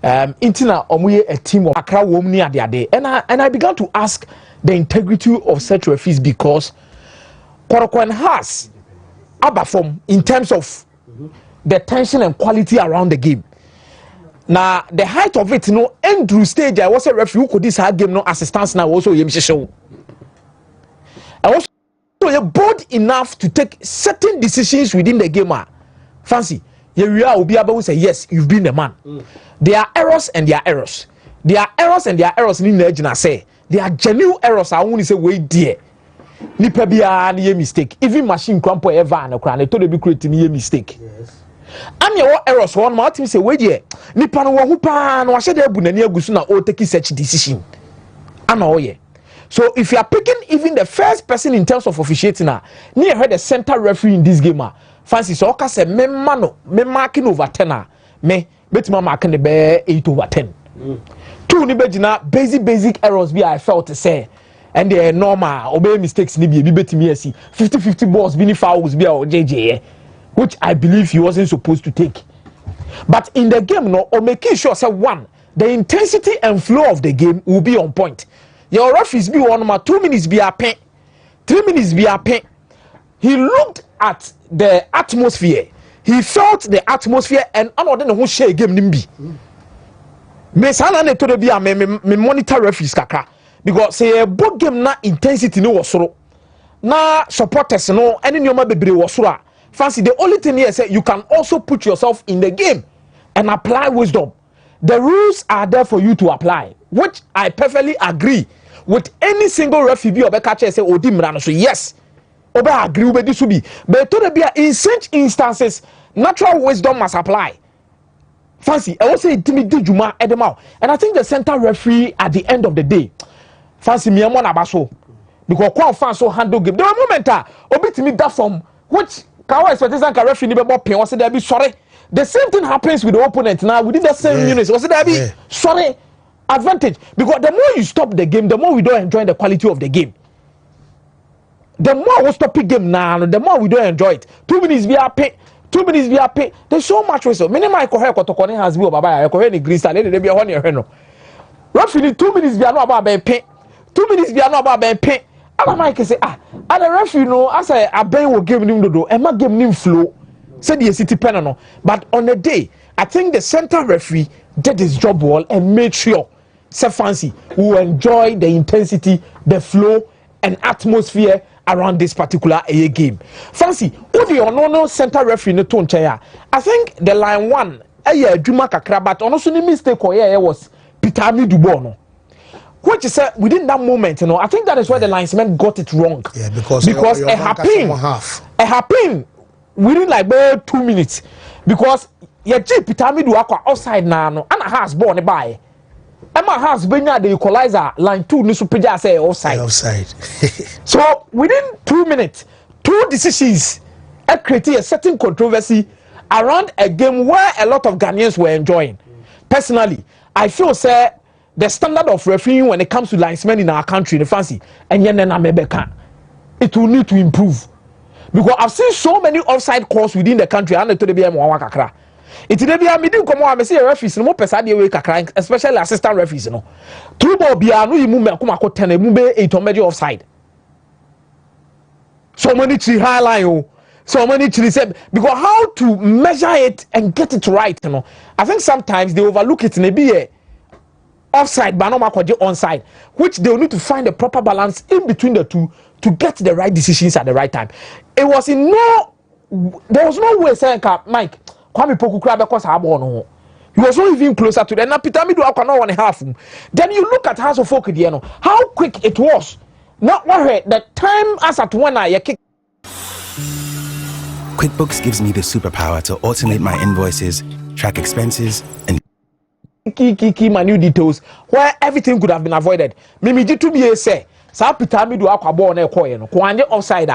Intina omuye a team of Accra Womni at their day. And I began to ask the integrity of such referees because Kotoko has abafom in terms of the tension and quality around the game. Now the height of it, Andrew stage I was a referee who could this hard game no assistance now also show. I was bold enough to take certain decisions within the game. Fancy, you will be able to say yes, you've been the man. There are errors and there are errors. There are errors and there are errors in the say. There are genuine errors. I only say wait dear. Nipa biya ni mistake. Even machine crampo ever and okra to be creating a mistake. Yes. I'm your errors one more team say wait dear. Nipa no hu pa no ahye de bu na agusu na o take such decision. Ana oye. So if you are picking even the first person in terms of officiating, near heard the center referee in this game, Fancy so oka say me marking over 10 me bet my marking the be 8 over 10. Two ni be basic errors be I felt to say and the normal obey mistakes ni be bet me see 50-50 balls be fouls be or JJ which I believe he wasn't supposed to take. But in the game no or making sure say one the intensity and flow of the game will be on point. Your referees be 2 minutes be a pen, 3 minutes be a pen. He looked at the atmosphere. He felt the atmosphere and another who share game nimbi. Me sana ne to be a me monitor referees kakra because say a book game na intensity no wasoro. Na supporters no any nyoma bebre wasoro. Fancy the only thing here say you can also put yourself in the game and apply wisdom. The rules are there for you to apply, which I perfectly agree with any single referee or catcher say odi mrano. So yes, oba agree with this will be. But to be in such instances, natural wisdom must apply. Fancy, I will say timid Juma Edemau. And I think the center referee at the end of the day, Fancy me amon abaso. Because quite fans so handle game. There were moments obi timid that from which Kawa expectation can referee ni be pen was there be sorry. The same thing happens with the opponent now within the same units. Was there be sorry advantage? Because the more you stop the game, the more we don't enjoy the quality of the game. The more we stop the game now, the more we don't enjoy it. 2 minutes we are pay, 2 minutes we are pay. There's so much waste. Many my Heart and Kotoko has been baba. I correct the green star. Let be on your hand. Roughly 2 minutes we are not about pay. 2 minutes we are not about pay. And Mike say and the referee I say I ben will give him do. Emma give him flow. Said the city penal, but on the day, I think the center referee did his job well and made sure, say Fancy, who enjoy the intensity, the flow, and atmosphere around this particular game. Fancy, who the no center referee no tone chair? I think the line one, Juma Kakra, but also the mistake was Peter Dubono. Which is said within that moment, I think that is where the linesman got it wrong. Yeah, because it happened. Within like 2 minutes because your Jeep Pitami do aqua offside now and a house born by Emma has been the equalizer line 2 Nisupeja say offside. So within 2 minutes, 2 decisions created a certain controversy around a game where a lot of Ghanaians were enjoying. Personally, I feel say the standard of refereeing when it comes to linesmen in our country, the Fancy, and it will need to improve. Because I've seen so many offside calls within the country and to the BM kakra. It dey be a meeting come on, I see a referees no person dey way kakra, especially assistant referees no. True ball bia no yimu me akoma ko 10 mu be 8 on offside. So many tree high line so many tree say because how to measure it and get it right, I think sometimes they overlook it in be offside but no makoje onside, which they will need to find the proper balance in between the two to get the right decisions at the right time. There was no way saying Mike Kwame Poku Krab because he was not even closer to them. Now Peter Midu Akano 1.5. Then you look at House of Folk how quick it was. Not worry the time as at when I kick. QuickBooks gives me the superpower to automate my invoices, track expenses, and key my new details where everything could have been avoided. Mimi jitu me say sa Peter Midu Akwa na ekoye no kwanye offside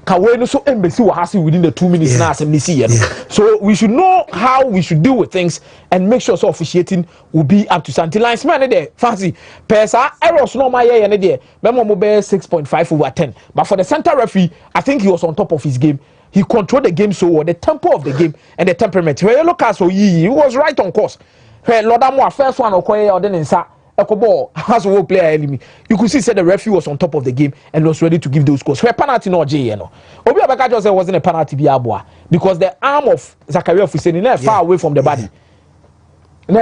Kawe no so embassy will hassle within the 2 minutes now so we should know how we should deal with things and make sure so officiating will be up to something. Linesman there Fancy pesa errors no my there memo mo be 6.5 over 10 but for the center referee I think he was on top of his game. He controlled the game so well, the tempo of the game and the temperament. When you look at so he was right on course. Hey, Lord, I'm first one okoye or then sa ekoball has a player enemy. You could see said the referee was on top of the game and was ready to give those scores. Where penalty no J, you know. Obi Abeka just said wasn't a penalty biabwa because the arm of Zakaria Fuseni far away from the body.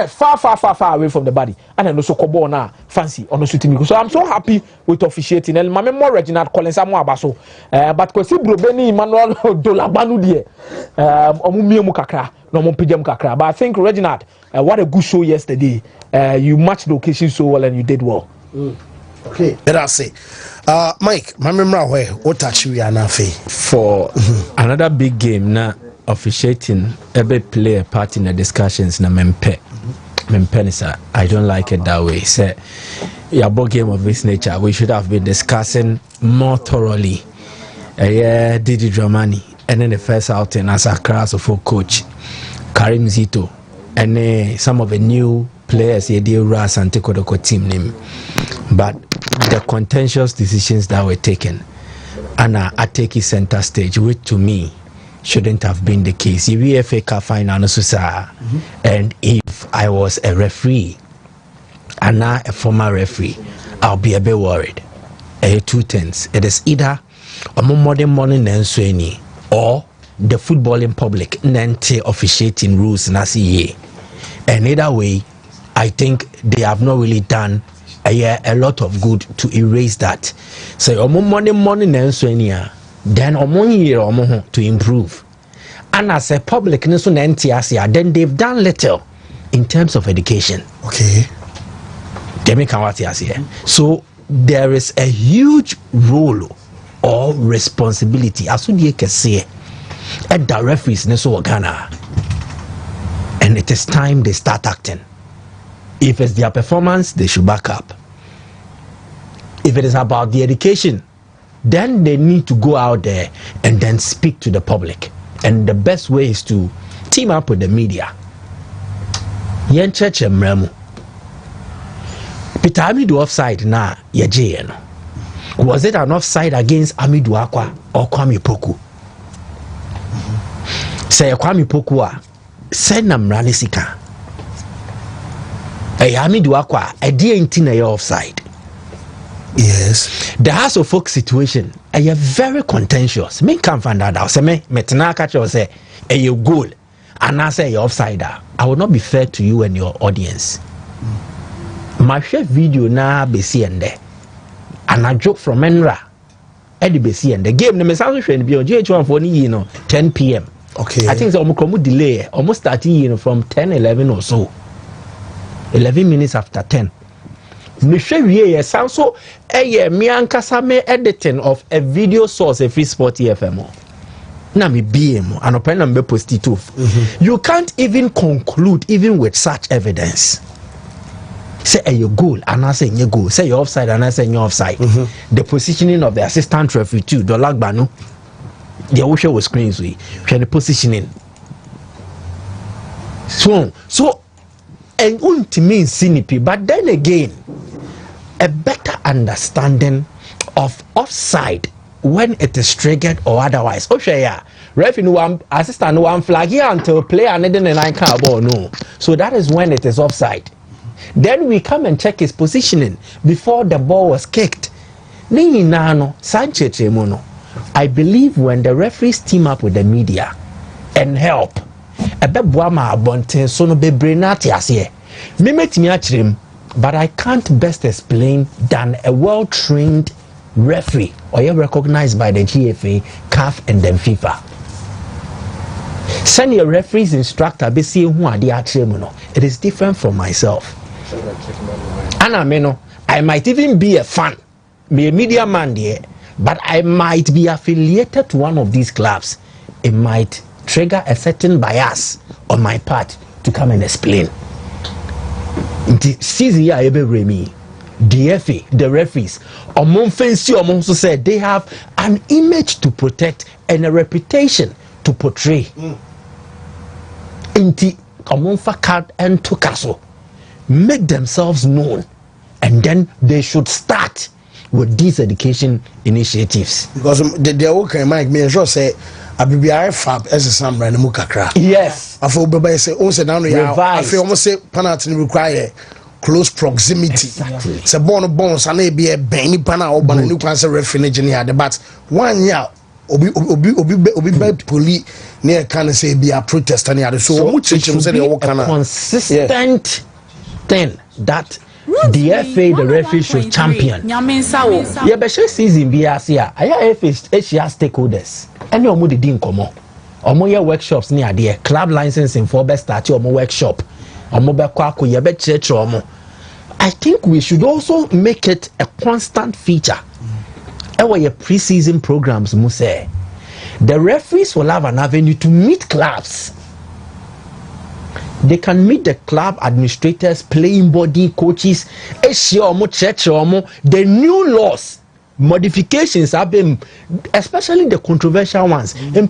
Far away from the body, and then also Kobo na fancy on the shooting. So I'm so happy with officiating. And my memory Reginald Collins Amo Abaso, but Kosi Brobeni Emmanuel Dolabanu die, Omumio Mukakra, no Mompijam Kakra. But I think Reginald, what a good show yesterday. You matched the occasion so well and you did well. Okay, let us say, Mike, my memory where what touch we are now for another big game now. Officiating every play a part in the discussions na mempe sir. I don't like it that way. Say your ball game of this nature we should have been discussing more thoroughly. Didi Dramani and then the first outing as a class of coach Karim Zito and some of the new players here the Ras and Kotoko team name, but the contentious decisions that were taken and I take it center stage, which to me shouldn't have been the case. If we FA Cup final, and if I was a referee and now a former referee, I'll be a bit worried. Two things. It is either a modern morning or the footballing public nante officiating rules and and either way, I think they have not really done a lot of good to erase that. So modern morning then to improve. And as a public then they've done little in terms of education. Okay. So there is a huge role or responsibility as we can say at the referees in Ghana. And it is time they start acting. If it's their performance, they should back up. If it is about the education, then they need to go out there and then speak to the public. And the best way is to team up with the media. Yen church emremu. Peter Amidu offside na yeje no. Was it an offside against Amidu Akwa or Kwame Poku? Say Kwame Poku a send na mrani sika. Amidu Akwa e die ntina ye offside. Yes. The House of Folk situation are very contentious. Me can't find that out. Say me metna catch you say a goal and I say you're offside. I will not be fair to you and your audience. My chef video na be seeing there. And I joke from Enra. Eddie be seeing the game. The message should be on GH1 for 10 p.m. Okay. I think it's almost delay. Almost starting from 10, 11 or so. 11 minutes after 10. Michelle sound so me ankasa me editing of a video source a free sport FM. Na me BM and open number post it too. You can't even conclude even with such evidence. Say a goal and I say you goal. Say you're offside and I say you're offside. The positioning of the assistant referee too, the Lagbanu. The Osha was screens we the positioning. So and ultimately sinipi, but then again a better understanding of offside when it is triggered or otherwise. Ref in one assistant one flag here until player and then I can't ball no. So that is when it is offside. Then we come and check his positioning before the ball was kicked. I believe when the referees team up with the media and help, but I can't best explain than a well-trained referee or you're recognized by the GFA, CAF, and then FIFA. Send your referees instructor be seeing who are the actual. It is different from myself. And I might even be a fan, be a media man there, but I might be affiliated to one of these clubs. It might trigger a certain bias on my part to come and explain. The referees, also said they have an image to protect and a reputation to portray. Make themselves known, and then they should start with these education initiatives. Because the okay, Mike, me sure say I fab as a sam brand mukakra. Yes. I feel baby say also now I feel almost say penalty require close proximity. Exactly. It's a bones and be a benny pana or ban new cancer refinage the but 1 year obi poli near can say be a protest and the so much it should be a consistent thing that the FA, the referee should champion. Yeah, but she season BRC, I FA stakeholders. And you mo di nkomo. Omo ye workshops near there, club licensing for best start your workshop. Omo be kwa ko ye be church omo. I think we should also make it a constant feature. Our pre-season programs mu say the referees will have an avenue to meet clubs. They can meet the club administrators, playing body, coaches, the new laws, modifications have been, especially the controversial ones. And a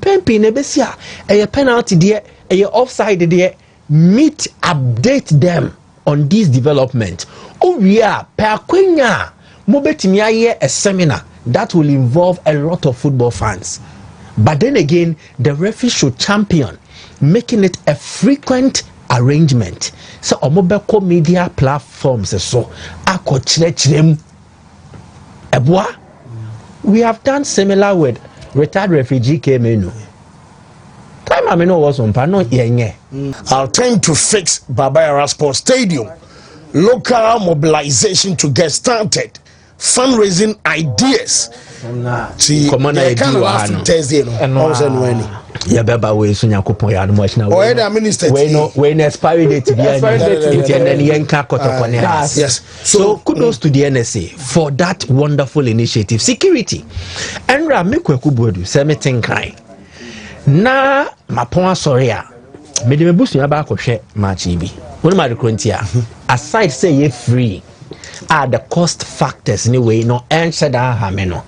penalty there, a offside there, meet, update them on this development. Oh yeah, per quenya, mobetimiya a seminar that will involve a lot of football fans. But then again, the referee should champion, making it a frequent arrangement. So omobeko media platforms so akochirechirem ebwa. We have done similar with retired refugee Kemenu. Time I know was on pano yenye. Our time to fix Babayara Sports Stadium. Local mobilization to get started. Fundraising ideas. See, Commander Thursday, no. Yeah, beba we sunya kupon ya no na we the minister we no expiry date bi and yenka kotoko ne. Yes. So kudos to the NSA for that wonderful initiative. Security. Enra mekweku bodu se metin kan. Na mapon asori a me de mebusu ya ba kohwe match bi. Woni ma rekrontia. Aside say you free are the cost factors anyway no answer that hameno.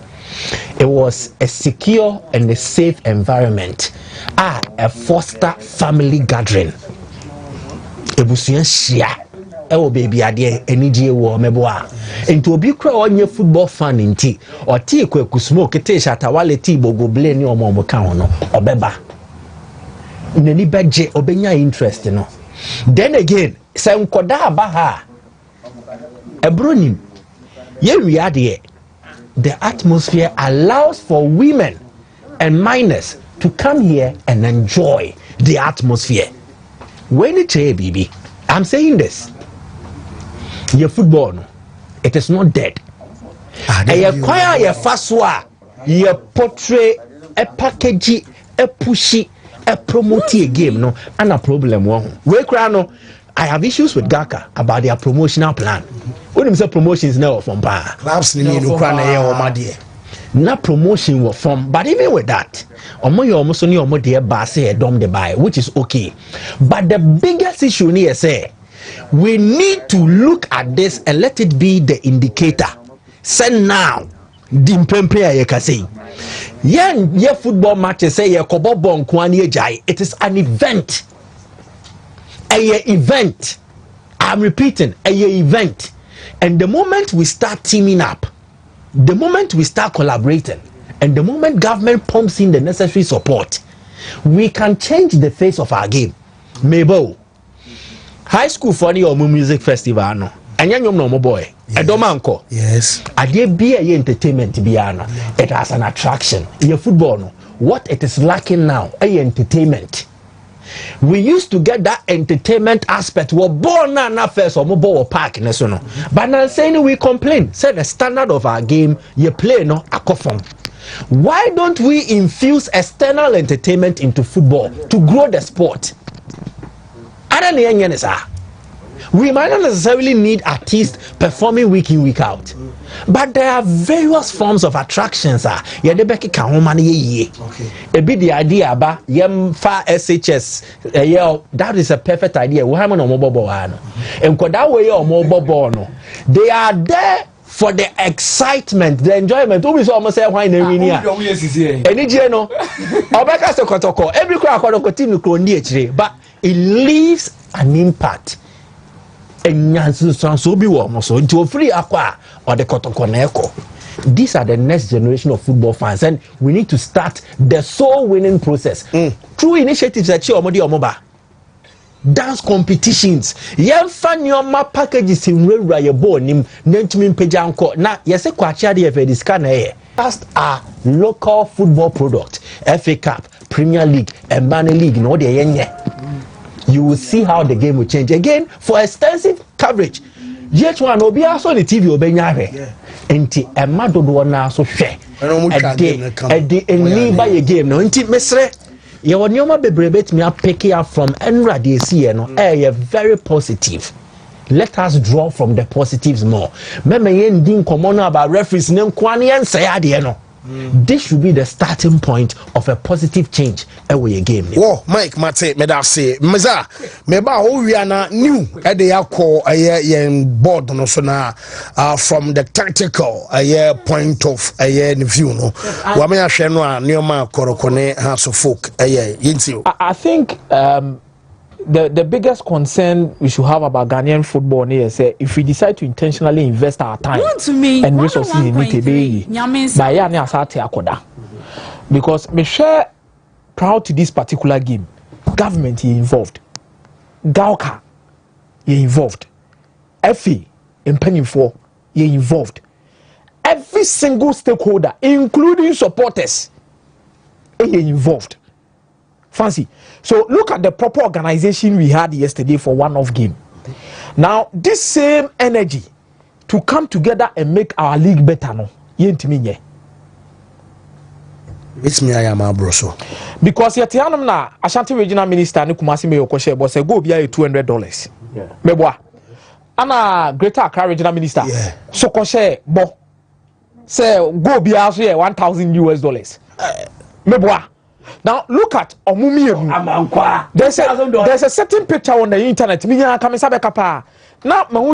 It was a secure and a safe environment. A foster family gathering. Ebusuan shia. Ewo baby ade enije wo meboa. Enti obi kra onye football fan nti. Oti ekweku smoke te shata wale ti bogo ble ni omo ka ho no. Obeba. Nani beje obenya interest no. Then again, se nkoda aba ha. Ebronim. Ye wiade. The atmosphere allows for women and minors to come here and enjoy the atmosphere. When it's a baby, I'm saying this. Your football, no, it is not dead. You acquire your faswa, you portray a package, a pushy, a promote a game, no, and a problem. We no. I have issues with Gaka about their promotional plan. When you say promotions now from bar clubs not promotion was from, but even with that, almost only dear bar say a dom de buy, which is okay. But the biggest issue here say we need to look at this and let it be the indicator. Say now, Dimpempe ye can say. Yeah, football matches say ye kobo bon kwani jai. It is an event. A event. I'm repeating, a event. And the moment we start teaming up, the moment we start collaborating, and the moment government pumps in the necessary support, we can change the face of our game. Maybe high school funny or music festival no. And young no boy. A domanko. Yes. Adie be a entertainment biano. It has an attraction. Your football no. What it is lacking now, a entertainment. We used to get that entertainment aspect. We're born now first or mobile park no. But now saying we complain. Say the standard of our game, you play no a conform. Why don't we infuse external entertainment into football to grow the sport? We might not necessarily need artists performing week in, week out. But there are various forms of attractions. Okay. A bit the idea about far SHS. That is a perfect idea. We have no mobile and that way mobile. They are there for the excitement, the enjoyment. Almost say why no. Every crowd team, but it leaves an impact. And so be warm so into free aqua or the Kotoko. these are the next generation of football fans, and we need to start the soul winning process through initiatives that Omoba. Dance competitions, yemfa packages in where you born him, Nentumin Pejanko. Now, yes, a quachadi of a discana. Just a local football product, FA Cup, Premier League, and Money League, no, you will see how the game will change again for extensive coverage. Yet one will be also on the TV or Benyare. Enti Emma do one now so share. A day and by a game, no, inti mesre. Your nyoma bebrebe me pick up from Enra de see no very positive. Let us draw from the positives more. Meme yen din komono about referees nem kwani en say ade no. This should be the starting point of a positive change away game. Whoa, Mike Mate, me da say, meza, me ba o we na new e dey call board no so na from the tactical point of view no. Wa me ahwe no a neoma korokone house of folk yinti. I think the biggest concern we should have about Ghanaian football is if we decide to intentionally invest our time and resources in it, because me share proud to this particular game, government is involved, Gauka is involved, FA and Penny 4 is involved, every single stakeholder, including supporters, is involved. Fancy. So look at the proper organization we had yesterday for one-off game. Now this same energy to come together and make our league better no. It's me I am broso. Because yetianum na Ashanti regional minister ni Kumasi me okoshe bo say go bia $200. Yeah. Meboa. Ana Greater Accra regional minister. Yeah. So koshe bo say go bia so $1,000. Meboa. Now look at Omumi. There's a certain picture on the internet. Now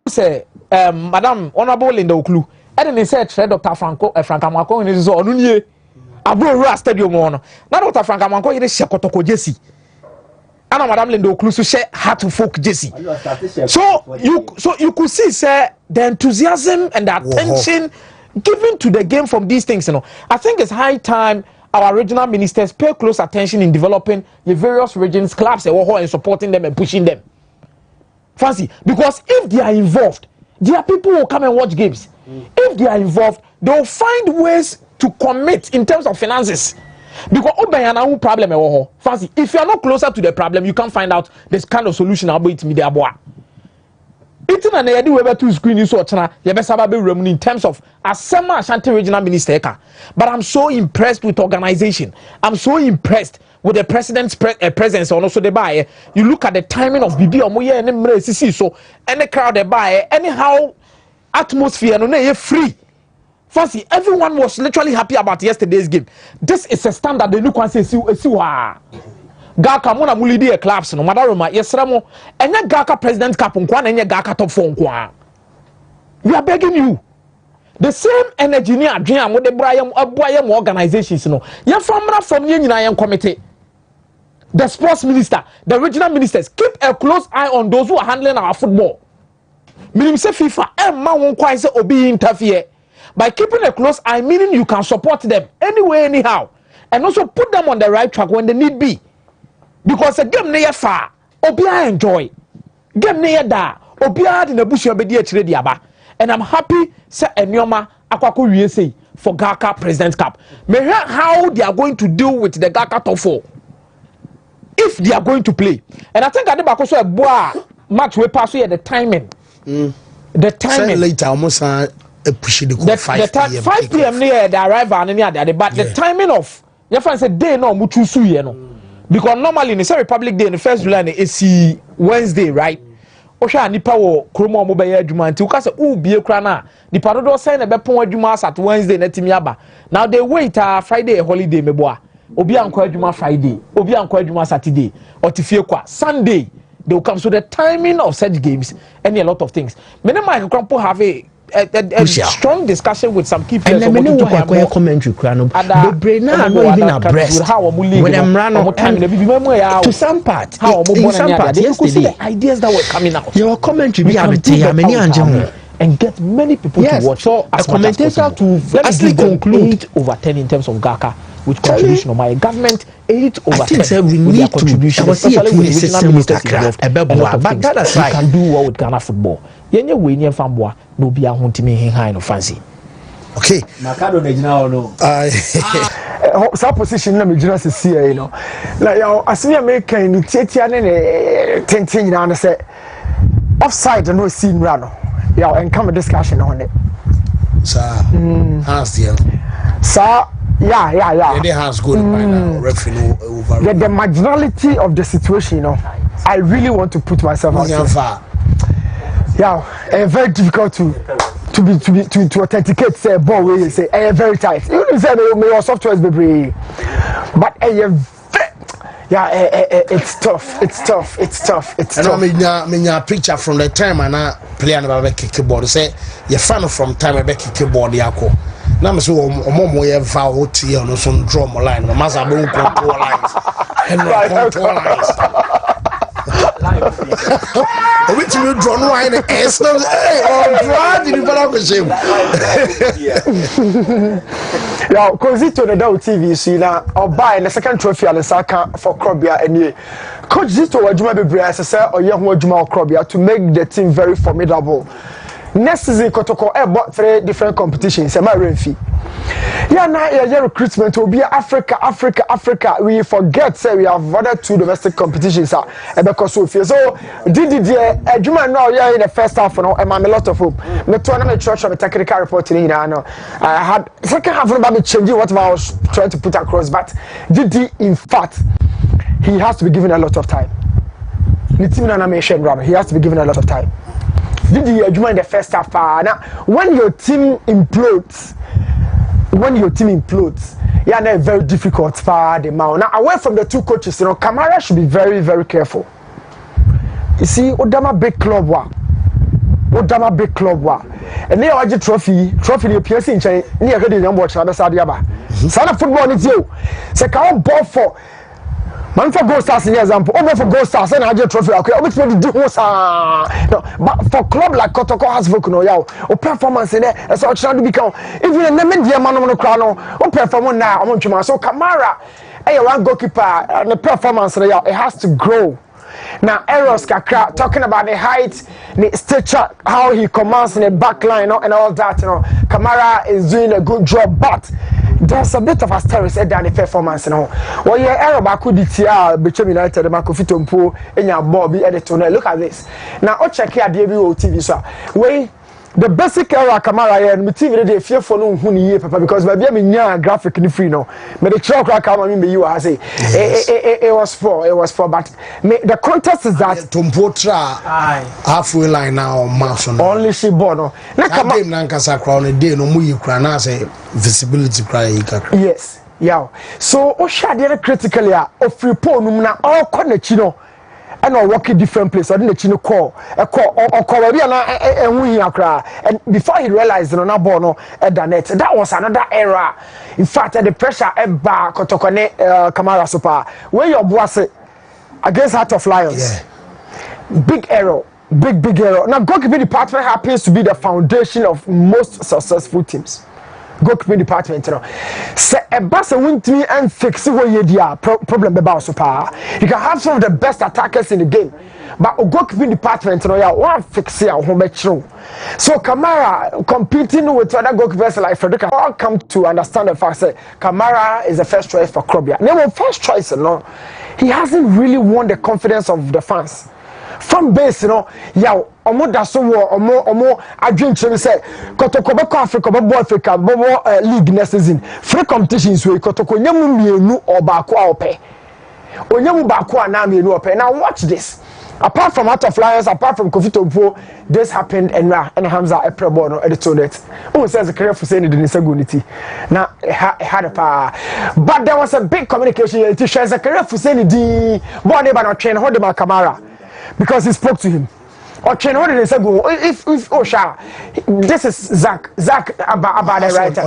say Madam Honorable Linda Oklu. And then said Dr. Franco Amako is on Abu Stadium one. Now Dr. Franco Amako is Kotoko Jesse. And Madam Linda Oklu so share Heart to folk Jesse. So you could see say the enthusiasm and the attention given to the game from these things, I think it's high time our regional ministers pay close attention in developing the various regions, clubs, and supporting them and pushing them. Fancy, because if they are involved, there are people who will come and watch games. If they are involved, they will find ways to commit in terms of finances. Because Obayana problem, fancy, if you are not closer to the problem, you can't find out this kind of solution about media boa. It's an idea whether to screen so in terms of Asema Ashanti regional minister. But I'm so impressed with organization. I'm so impressed with the president's presence and also the buy. You look at the timing of Bibi Omoye and MCC, so any crowd they buy, anyhow atmosphere no free. Fancy, everyone was literally happy about yesterday's game. This is a standard they look and say Gaka muna mulidi e clubs no madaroma yesramo enye Gaka president cap nkwa na enye Gaka top 4 nkwa. We are begging you. The same energy ni adwen a mode aboa organizations no. Ye famra from ye nyina ye committee. The sports minister, the regional ministers, keep a close eye on those who are handling our football. Meaning say FIFA emma won kwai say obi interfere. By keeping a close eye, meaning you can support them anyway anyhow and also put them on the right track when they need be. Because a game near far, Obia enjoy. Game near da, Obia in the bush of Diaba. And I'm happy, Sir Enyoma Akwaku USA for Gaka President's Cup. May hear how they are going to deal with the Gaka top 4. If they are going to play. And I think I did also a boa match we pass here the timing. The timing. Later, almost push the 5 p.m. near the arrival and near the but the timing of your friend said day no mutu su ye no. Because normally in the Republic Day in the 1st July it's Wednesday, right? Osha nipa wo kromo mo be adwuma nti uka se bie kra na nipa do say na be pon adwuma at Wednesday na timi aba. Now they wait Friday a holiday meboa. Obi anko adwuma Friday, obi anko adwuma Saturday, otifie kwa Sunday they will come. So the timing of such games and a lot of things. Many Mike Crampo have a strong discussion with some key players. And then I commentary the brain not even abreast when I'm running to some part. In some part, yesterday, the ideas that were coming out. Your commentary be have many and get many people to watch. So a commentator to actually conclude 8/10 in terms of Gaka with contribution of my government 8/10. I think we need contribution, especially with the regional ministers involved. But that aside, we can do well with Ghana football. Yenye we nye famboa no be a huntimi high no fancy. Okay. Makado Nejina no. Some position na me gyina se you know. Like your asemi American ni tietia ne tenten nyina na say offside no see mra no. Yeah, and come a discussion on it. Sir, how's the Sir, yeah. The hands good by now. Referee over. The marginality of the situation, you know, I really want to put myself out there. Yeah, very difficult to authenticate say ball where you say very tight. You know say my software is very, but it's tough. And I mean, a picture from the time and I play another kickboard. Say you fan from time I back kickboard yako. Now so omo ye vow to on some drum line. My mother don't control lines. And control lines. Which you draw no line is no draw the development. Yeah, cause it to the Dow TV see now or buy the second trophy at the Saka for Krobia and Coach Zito Wajuma Bebre as or young Wajuma Krobia to make the team very formidable. Next season Kotoko bought 3 different competitions, am I Renfi? Yeah, now your recruitment will be Africa. We forget say we have other 2 domestic competitions because so did Juma now in the first half no a lot of hope. Me tournament church of technical reporting I had second half about me changing what I was trying to put across, but Didi in fact he has to be given a lot of time. The team he has to be given a lot of time. Did you in the first half? Now, when your team implodes, yeah, now very difficult for the man. Now, away from the 2 coaches, you know, Kamara should be very, very careful. You see, Odama big club and now I get trophy the appearance in China. Near the number of Sadia. Son of football is you. Say, come ball for. Man for Gold Stars in example, over for Gold Stars and I get trophy. Okay, but for club like Kotoko has spoken or performance in there, that's what trying to become. Even a name dear man on crown, or performance now, I want you so Kamara, one goalkeeper and the performance it has to grow. Now Eros Kakra talking about the height, the stature, how he commands in the back line and all that, you know. Kamara is doing a good job, but there's a bit of asterisk down the performance, you know. Well, yeah, Arab could between United and Makofitompo and your Bobby editor. Look at this. Now, I'll check here DBO TV, sir. Wait. The basic era Kamara and TV they fear for no huni papa because by being graphic ni free no. But the chalk Kamara me you say it was for but the contest is that Tumpotra halfway line now Marshall only she born no. Na game na nkasa crown a day no mu yikra na say visibility cry kakra. Yes. Yeah. So o shade critically of free ponum na all konachi no. And I work in different places. I didn't know call and before he realized no bono at the net. That was another era. In fact, the pressure back Kotokone Kamara Super. Where your boss against Heart of Lions. Yeah. Big error. Big error. Now goalkeeping department happens to be the foundation of most successful teams. Goalkeeping department, you know. Say a boss wontumi and fix what you dia problem about super. You can have some of the best attackers in the game, but a goalkeeping department, you know, yeah, one fix here home true. So Kamara competing with other goalkeepers like Frederick, all come to understand the fact that Kamara is the first choice for Krobia. Now, first choice, you know, he hasn't really won the confidence of the fans. From base, you know, yeah, omo daso wo omo adwenche say Kotoko be Africa be Africa be league next season free competitions we Kotoko nyam mienu obako a ope onyam bako a na mienu ope. Now watch this. Apart from Heart of Lions, apart from Kofitompo, this happened and Hamza Eprebo no edited. Who says the career for saying the insanity. Now had a power, but there was a big communication. It shares a career for saying the boy never not train hold my Kamara. Because he spoke to him. Or Chen, what did they say? If Osha, this is Zach about the writer.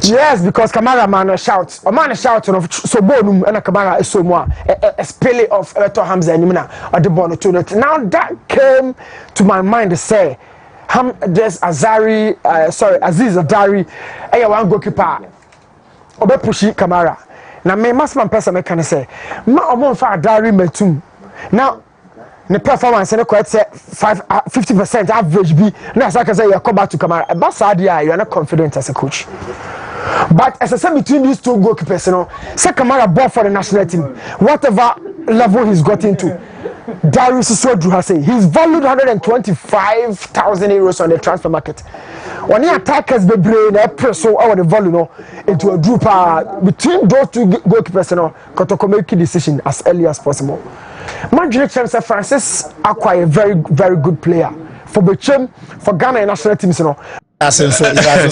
Yes, because Kamara man shouts. A man shouts of so bonum and a Kamara is so more a spilly of Eto Hamza and Nimina or the Bono to it. Now that came to my mind to say There's Aziz Adari, one goalkeeper. Obe pushi Kamara. Na me masman person me can say, ma omo fa Adari metum. Now, the performance and quite say 50% average be. Now, as I can say, you come back to Kamara. But Sadia, you are not confident as a coach. But as I said, between these two goalkeepers, you know, say Kamara ball for the national team, whatever level he's got into. Darius Sodru has said he's valued 125,000 euros on the transfer market. When he attackers the brain, they press so over the volume into a group between those two goalkeepers, you know, Kotoko make a decision as early as possible. Imagine Francis acquire a very, very good player for Bechem, for Ghana national teams, you know. So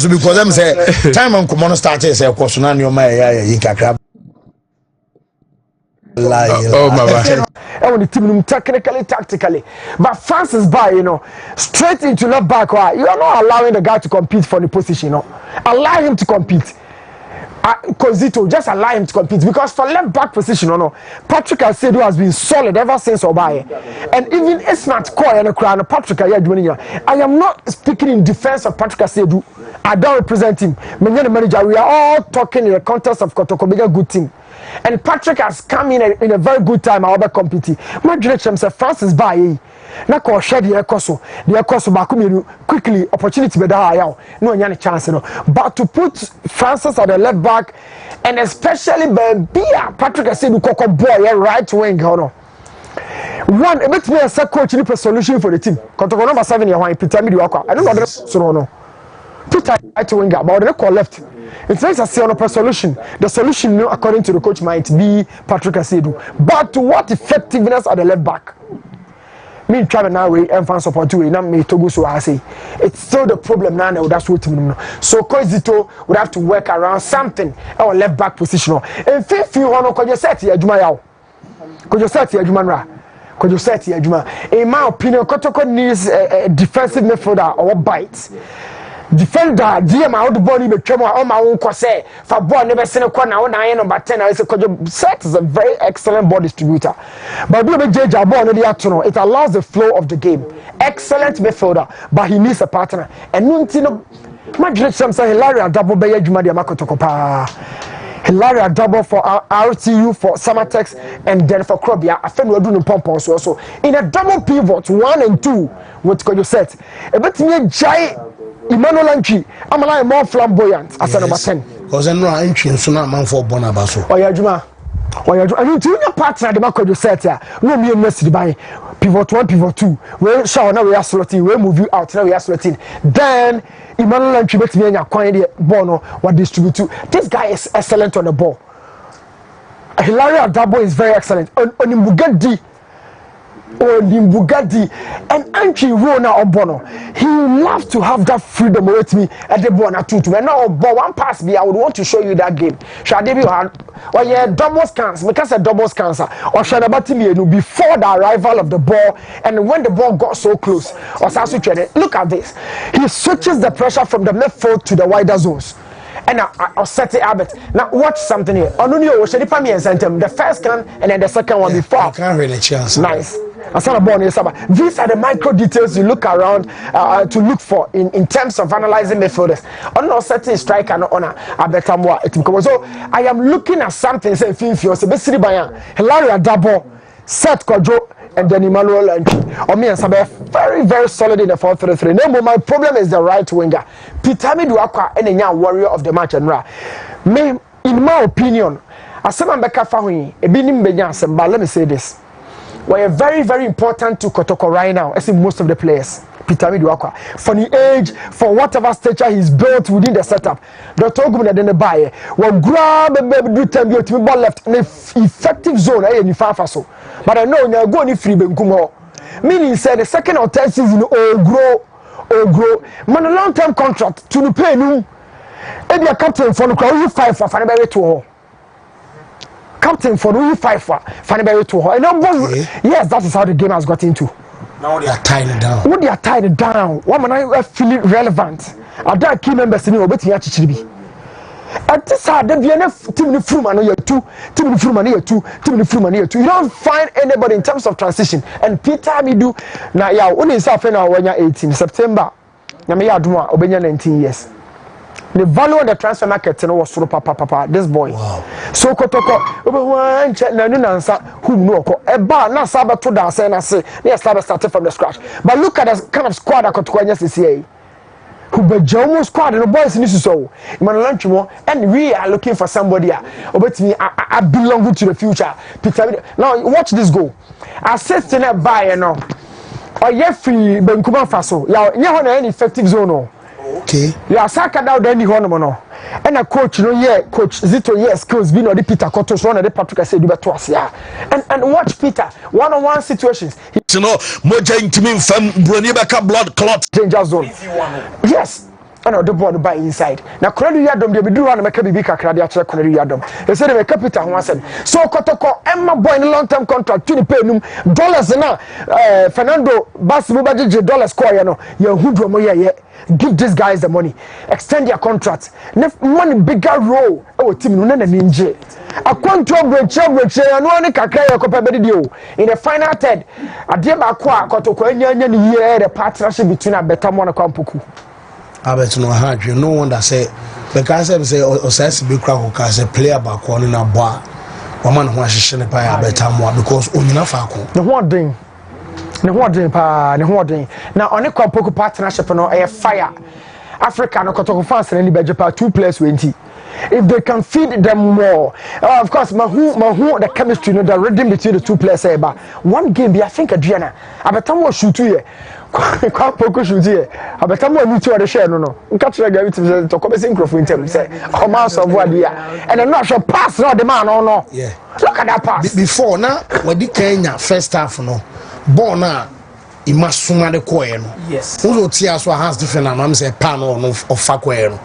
because I'm say time on common started say kwasuna ni o ma ya yikakra. Oh my God. The team technically, tactically, but Francis by straight into left back. You are not allowing the guy to compete for the position. You know, allow him to compete. Kozito, just allow him to compete because for left back position, Patrick Asedu has been solid ever since Obaye, and even it's not Koy and Crown. Patrick, I am not speaking in defense of Patrick Asedu. I don't represent him. Manager, we are all talking in the context of Kotoko, a good team. And Patrick has come in a very good time. I'll be competing. My direction says Francis Baye. Na ko share the ekoso bakumiru quickly opportunity be da ya no nya chance no, but to put Francis at the left back and especially Bia Patrick said Koko boy right wing one a bit me as a coach need a solution for the team Kotoko number 7 here one Peter Midi Wakwa I don't know so no Peter right winger but the call left. It's nice to see on a solution. The solution, according to the coach, might be Patrick Asedu. But to what effectiveness at the left back? Me travel now and fan support to now me Togo so I say it's still the problem now. That's what so Kozito would have to work around something our left back position. And fifth you want to set here Juma yao. Could you set here Juma? Could you set here Juma? In my opinion, Kotoko needs a defensive midfielder or bites. Defender, DM out the body, but come on my own course. For ball never seen a corner on number 10. I say, Set is a very excellent ball distributor. But do it allows the flow of the game. Excellent midfielder, but he needs a partner. And Nuntino, my direction say Hilaria double by Jumadia Makotokopa. Hilaria double for RTU for Summertex and then for Krobia. I think we're doing pompons also. In a double pivot, 1 and 2, what could you set? A bit me giant. Emmanuel Anchi, I'm a more flamboyant as a number 10. Because I'm not entry and so not man for Bonabaso. Oh, yeah, Juma. Oh, yeah, I mean, to your partner, the Marco set here. No, me and Messi by pivot 1, pivot 2. We'll show now we are slotting, we'll move you out now we are slotting. Then Emmanuel Anchi makes me and your coin Bono what distribute to. This guy is excellent on the ball. Hilaria Dabo is very excellent. On Mbugadi. Or Limbugadi and Anchi Rona Obono. He loves to have that freedom with me at the Bona Tutu. And now, one pass me, I would want to show you that game. Shadabi had or yeah, double scans because a double scans or Shadabati before the arrival of the ball and when the ball got so close. Or Sasu look at this. He switches the pressure from the midfield to the wider zones. And I'll set it Abbott. Now watch something here. The first scan and then the second one before. I can't really chance. Nice. These are the micro details you look around to look for in terms of analyzing midfielders. On no certain striker and honor, I better more. So I am looking at something saying Finfio, so basically by Hilaria Dabo, Seth Kojo, and then Emmanuel Anchi. Me and Sabe very, very solid in the 4-3-3. No, my problem is the right winger. Peter Miduakwa and a warrior of the match and me, in my opinion, as someone Becca Fahui, a binim Benyan, but let me say this. We are very, very important to Kotoko right now, as in most of the players. Peter Miduakwa. For the age, for whatever stature he's built within the setup. Dr. Ogumina then buy will grab a baby do time to ball left in an effective zone, and so. But I know you're going to free Benkumo. Meaning, said the second or third season, grow. Man, a long term contract to pay you. And your captain for the crowd, you 5 for Fanny to captain for you 5 for Fanny to her. Yes, that is how the game has got into. Now they are tying it down. What they are tying it down? What man I feel it relevant? I don't key members in your bet here to at this side, there be enough team from an year 2, team from an year 2, team from an year 2. You don't find anybody in terms of transition. And Peter Midu, now yeah, only is half an hour when you're 18 September. na me yaduma obenya 19 years. The value of the transfer market was sort of papa this boy. Wow. So Kotoko na nansa who no ko eba na saba to dance na say na started from the scratch. But look at the kind of squad that Kotoko anya CCA. Who be Jomo squad and the boys in this so. Man lunch mo and we are looking for somebody obetimi I belong to the future. Peter now watch this go. Assist in a buy no. Or ye free Benkuma Faso. Ya nya ho any effective zone no. Okay. Yeah, Saka down there, no. And a coach, coach Zito, skills be no the Peter Koto, so on the Patrick said, you twice, yeah. And watch Peter, one-on-one situations. You know, Moja intimate from Brunibaka blood clot. Danger zone. Yes. I know the ball by inside. Now, Korean Yadom, they be do one make a big cradia check Korean Yadom. They said they capital one said. So Kotoko, Emma boy in a long-term contract, $20 dollars now. Fernando Basibubaji dollars score, you know, your hoodromo, give these guys the money, extend their contract. Money bigger role. Oh, team no ninja. A control break, and one kakaya copabedio. In the final third, a dear Bakwa Kotoko, and the partnership between a better one Kampuku. I bet no hard. You no one that say because I say or says big crowd because a player back one in a bar. Woman who has shine by a better more because Unina Fako. The one thing. Now on a Kampuku partnership no a fire. Africa no Kotoko fans and any Japan 2 players 20. If they can feed them more, of course, Mahu, the chemistry, the rhythm between the two players. But one game, I think Adriana, I bet I'm shoot here. Quite shoot here. I bet I'm going to share. No. Catch the guy to come in term. Say, oh, mass of what we are. And I'm not sure pass not the man or no. Yeah. Look at that pass. Before now, when the Kenya first half, no, born now. Imasuma de koeno. Yes. Uzo tia so has different and I'm say pan on of fakoeno.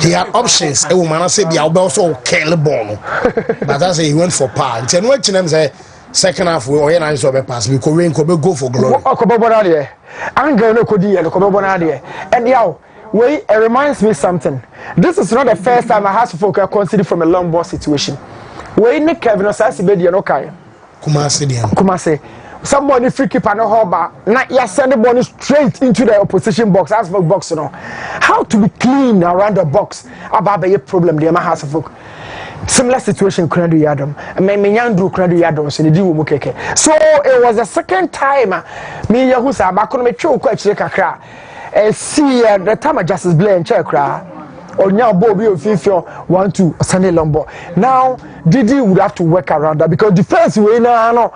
He had options. A woman say be also kill ball. But I say he went for pan. Ten what them say second half we or na so be pass we go for glory. Okobobona de. Anga no kodi e okobobona de. And yaw it reminds me something. This is not the first time I have to focus consider from a long ball situation. We need Kevin Osasi be de no kai. Kumase. Somebody free keeper no hoba. Now you send the ball straight into the opposition box. As for box, you know how to be clean around the box. About the problem there, my house folk. Similar situation, Kunadu Yadom. And me Yandru Kunadu Yadom. So the deal mukeke. So it was the second time. Me Yahusa bakono me choke quite kakra. See the time of Justice Blair and Chekra. Or now Bobby of FIFA 1-2 Sunday long ball. Now Didi would have to work around that because defense way now.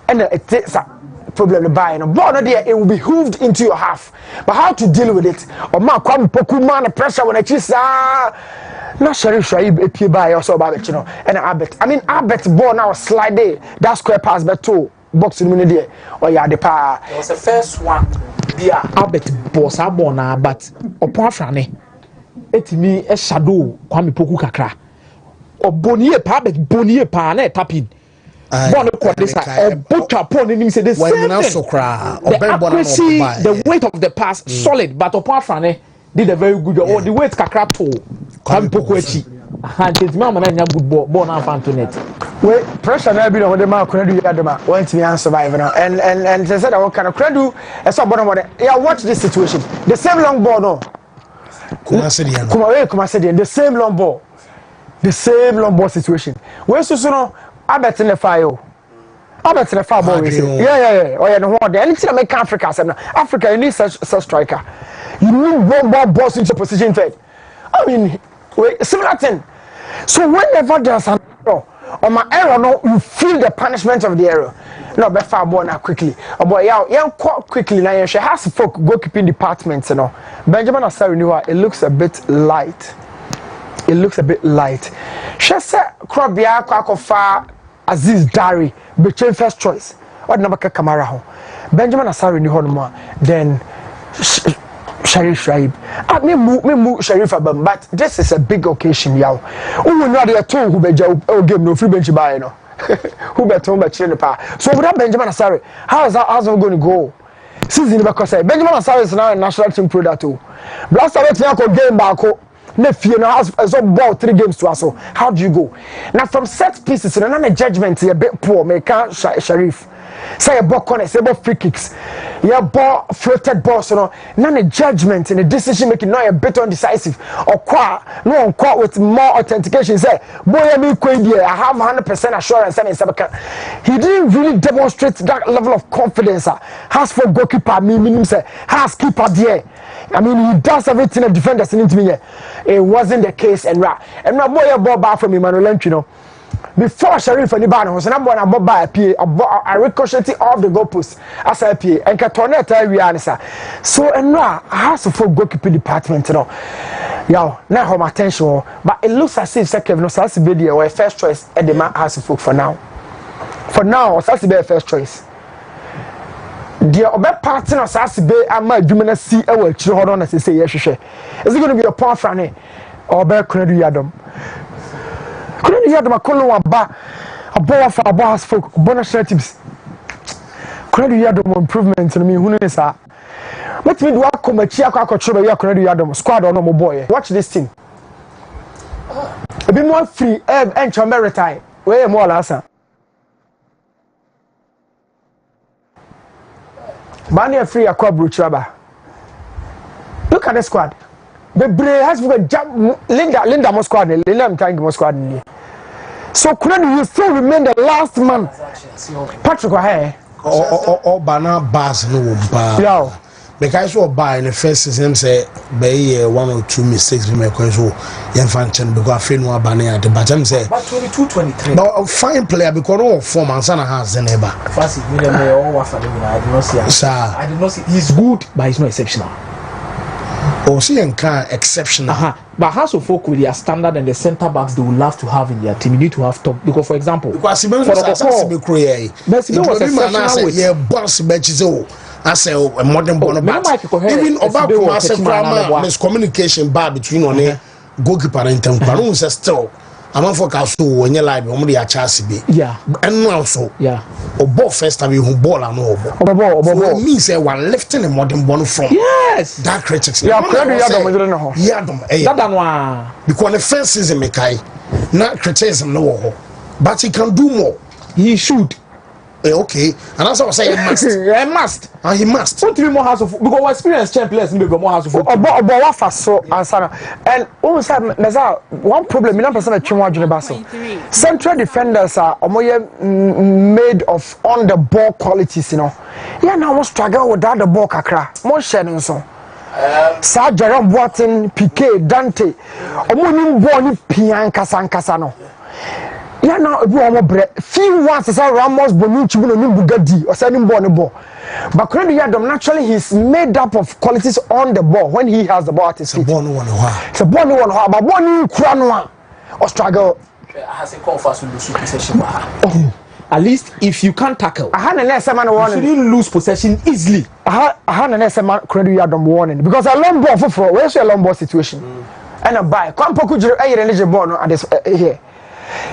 And it takes a problem to buy. And ball there, it will be hooved into your half. But how to deal with it? Or ma kwam poku man pressure when I choose not Sharif Shaib AP by also about you know. And I bet ball now slide there. That square pass but two box in minute there. Or yeah the pa. It was the first one. Yeah, Albert boss abona but upon frane. Etimi a shadow kwam poku kakra. Or bonier pa bet bonier pa na tapping. The accuracy, the weight of the pass solid, but apart from it, did a very good job. Or the weight kakra to come pokuechi. And it's mama na good ball now Antoinette. Well, pressure na be on the man can do yadama. Want me and survive now. And they said I can credo. Yeah, watch this situation. The same long ball no. Kumase the same long ball. The same long ball situation. Where so no I bet in the fire. I bet in the fire ball. Yeah. Oh yeah, no one there. Anything make Africa, Africa, you need such striker. You need one ball boss into position third. I mean, similar thing. So whenever there's an error, on my error, no, you feel the punishment of the error. No, but far ball now quickly. Oh boy, yeah, quite quickly now. She has folk goalkeeping departments, you know. Benjamin Asari knew it looks a bit light. It looks a bit light. She said, Krobia, Kwakofa, Aziz Dari, between first choice. What number Kamara? Benjamin Asari knew more then Sharif Shaib. I mean, Sharif Abam, but this is a big occasion, yow. Who will not at all who be game no free bench by no. Who bet home but the power. So without Benjamin Asari, how is that going to go? Season because Benjamin Asari is now a national team product too. Last time it's not game back. Nephew now has ball 3 games to us. So how do you go? Now from set pieces, and a judgment a bit poor. Make Sharif say a ball corner, say about free kicks. Yeah, ball floated balls, you know. None of judgment and the decision making, not a bit undecisive or no quite with more authentication. Say, boy, I have 100% assurance. He didn't really demonstrate that level of confidence. Has for goalkeeper, meaning say has keeper there. I mean, he does everything a defender sending to me. It wasn't the case, and my boy ball back from Emmanuel, you know. Before Sheriff and Iban was number one about by a PA, I ricocheted off the goalpost as a PA and Catonetta we answer. So, and now I have to for goalkeeping department, you know. Yo, now have my attention, but it looks as if second no such video or first choice at the man has to for now. For now, such be a first choice. The other partner of Sassibe, I might do not see a word hold on as they say, yes, is it going to be a point franny or bear credit yadam? Couldn't you have a color a bar for a boss folk, bonus tips? Couldn't you have improvements in me? Who is that? Let me do a come a chiaka trouble your credit yadam squad or no more boy. Watch this thing. A bit more free, and maritime. Where more last? Money free a quadru trouble. Look at the squad. The Bray has got jump Linda Mosquad, Linda I'm trying Mosquad. So couldn't you still remain the last man? Patrick O'Hare or Bana Bass no bar. Yeah. Because you buy in the first season say by 1 or 2 mistakes we make so young fanchen because I feel no banner at the bottom say but 22-23 but a fine player because no 4 months and a half the neighbor. Fancy I did not see sir. I did not see he's good but he's not exceptional. Or see and can exceptional. But House of Folk with their standard and the centre backs they would love to have in their team. You need to have top because for example because he was exceptional yeah boss matches I say a modern born about even about miscommunication bad between on a goalkeeper and temple still I'm for castle when you like only a chassis be yeah and also yeah or ball first time you ball and over means one lifting a modern born from yes that critics yeah because the first season make not criticism no but he can do more he should. Okay, and that's what I say. He must. He must. And he must. What three more house of because we experience champions need more house of what fast so answer and also meza one problem 9% chimo adwene ba so central defenders are made of on the ball qualities you know yeah now we struggle with that the ball kakra mo share nso Sir Jerome Boateng Piqué Dante omo ball ni pian kasa no. Yeah, now a more few ones as Ramos Bonucci Bugatti or sending ball. But naturally he's made up of qualities on the ball when he has the ball at his feet. It's a born one, but one crown or struggle. Has a call for us to lose possession. At least if you can't tackle, you shouldn't lose possession easily. I had an SMA credit yard warning because a long ball for where's your long ball situation and a buy. Come Poku eligible at this here.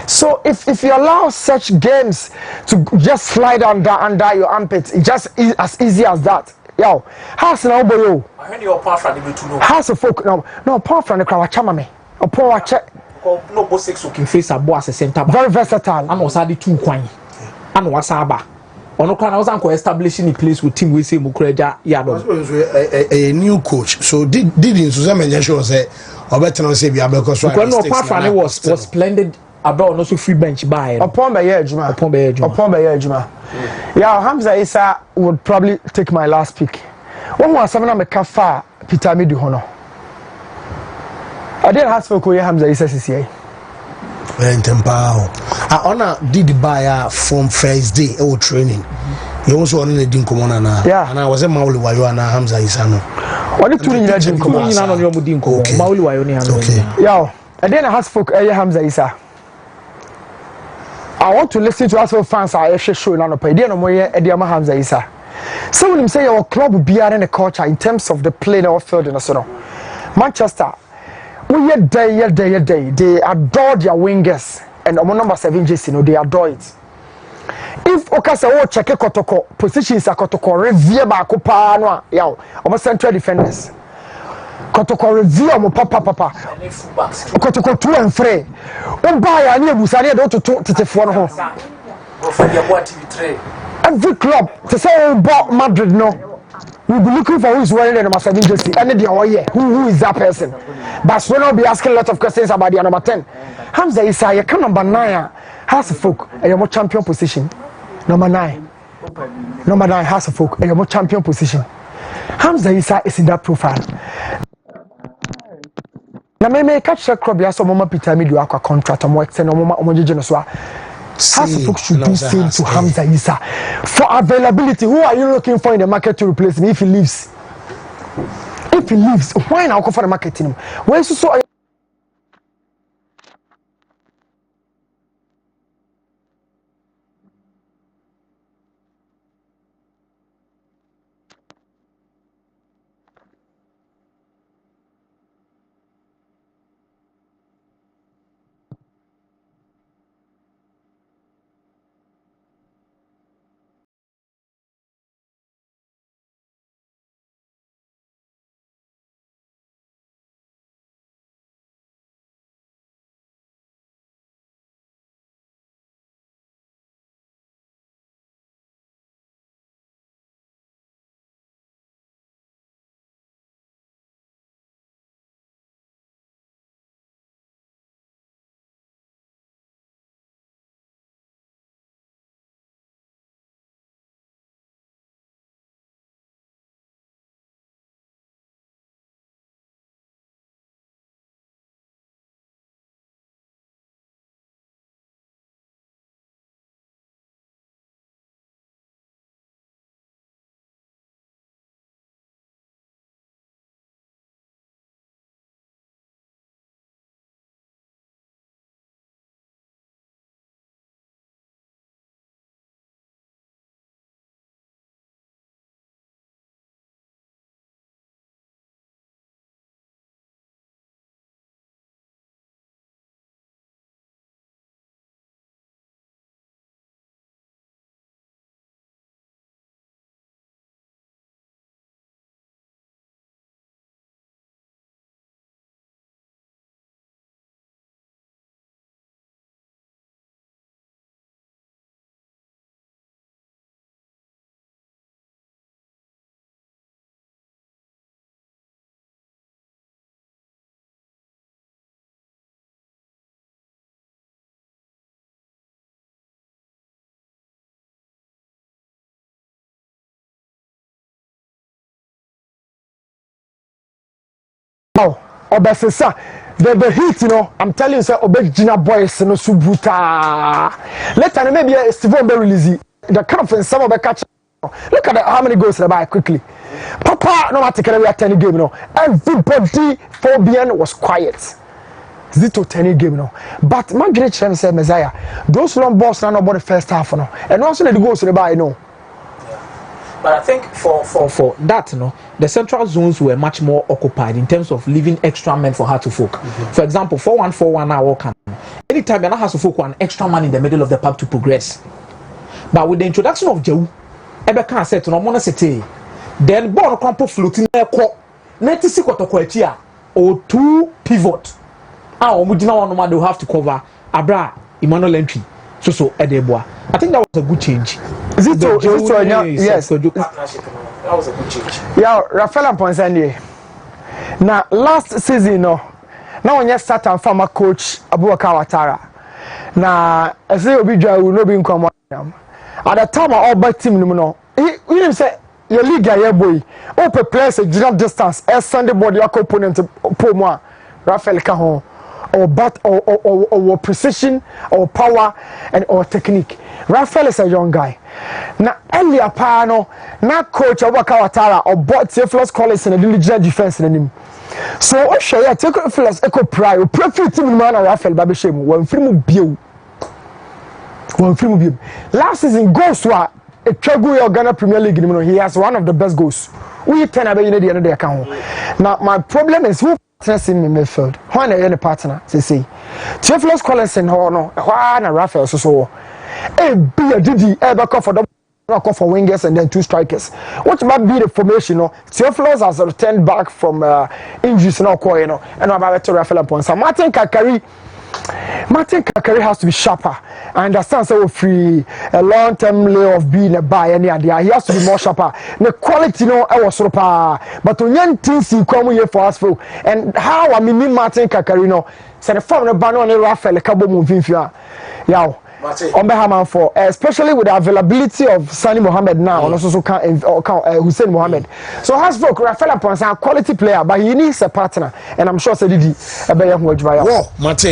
So if you allow such games to just slide under your armpits, it's just as easy as that. Yo, how's now boy? I heard your part from the to know. How's the folk no part from the crowd chama or poor check. No boss 6 can face a boss a center. Very versatile. And was added 2 coin. And was Saba. On no can also establishing a place with team we say Mukreja Yado. A new coach. So didn't Susan mention say or better not say because no part from it was splendid. About also free bench buy upon by Juma. Yeah, Hamza Isa would probably take my last pick. One was something I'm a Peter Midu Hono. I didn't ask for Koya Hamza Isa CCA. I honor did buy from first day or training. He also wanted to come on yeah, and I was a Mauli Wayana Hamza Isano. What did you imagine? Mauli Wayoni. Okay. Yeah, I didn't ask for Hamza Isa. I want to listen to us for fans. I actually show on a idea no more. Ediama Hamza Isa. So when you say your club will be in the culture in terms of the play or field in the Manchester, we day. They adore their wingers and number 7 JC. They adore it. If Okasa check Kotoko positions are Kotoko review ba Copa no yaw almost central defenders. Kotoko review mo papa Kotoko 2 and 3 buy ani ebusane do to tetefo no ho every club to say about Madrid no we'll be looking for who is wearing the number 7 jersey. And the who is that person? But we'll not be asking a lot of questions about the number 10. Hamza Issa, you come number 9. House of Folk, a more champion position. Number 9. Number 9, House of Folk, a more champion position. Hamza Issa is in that profile. Now, may catch a crop, yes, or Mama Peter Media contract, or more extend or Mama Omogenoswa. House of Folk should do same to Hamza Issa. For availability, who are you looking for in the market to replace him if he leaves? If he leaves, why now go for the marketing? Where is so? Oh, Obesesa, the heat, you know, I'm telling you, sir, Obegina boys, no subuta. Later, maybe Steve be release the conference, some of the catch. Look at how many goals they buy quickly. Papa, no matter we are 10 game, you know. Everybody for BN was quiet. Zito 10 game, you know. But my great friend said, Messiah, those long balls now about the first half, you know. And also the goals they buy, you know. But I think for that, you know, the central zones were much more occupied in terms of leaving extra men for Heart to Folk. For example, 4-1-4-1 now can. Anytime you're not Heart to Folk, one extra man in the middle of the park to progress. But with the introduction of Jew, Ebeka said to no one city, then born crumple floating there, 96 Kotoko or 2 pivot. Our Mudina one they will have to cover Abra, Emmanuel entry. So Edeboa. I think that was a good change. Is it yes. That was a good change. Yeah, Rafael and Ponsani. Now last season, no. Now when you start and former coach Abubakar Watara. Now I say Obija will not be in command. At the time I all back team no. He say your league ya boy. Open players a general distance. Sunday body your opponent po mo. Rafael ka ho. Or bat or precision or power and or technique. Rafael is a young guy. Now earlier pano na coach Abubakar Watara or bought Theophilus Collins in a diligent defense in him. So I share ya Theophilus Echo Pride prefer team man Rafael Babishemu one film bio. One film bio. Last season goes to a Tragu Ghana Premier League. He has one of the best goals. We 10 abe the end of the account. Now my problem is who in midfield. When a partner, say, Theophilus Collins and Horno, Juan and Raphael, so be a Didi, ever call for wingers and then 2 strikers. What might be the formation? Theophilus has returned back from injuries now, and I'm about to Raphael upon some. Martin can carry Martin Kakari has to be sharper. I understand so free a long-term lay of being a buy any idea. He has to be more sharper. The quality no I was but on young things you come here for us for and how I mean Martin Kakari no said the form of banner on the Rafael Cabo moving yeah. On behalf for especially with the availability of Sani Mohammed now and also Hussein Mohammed. So as for Rafael upon a quality player, but he needs a partner, and I'm sure Sadidi a better Mate.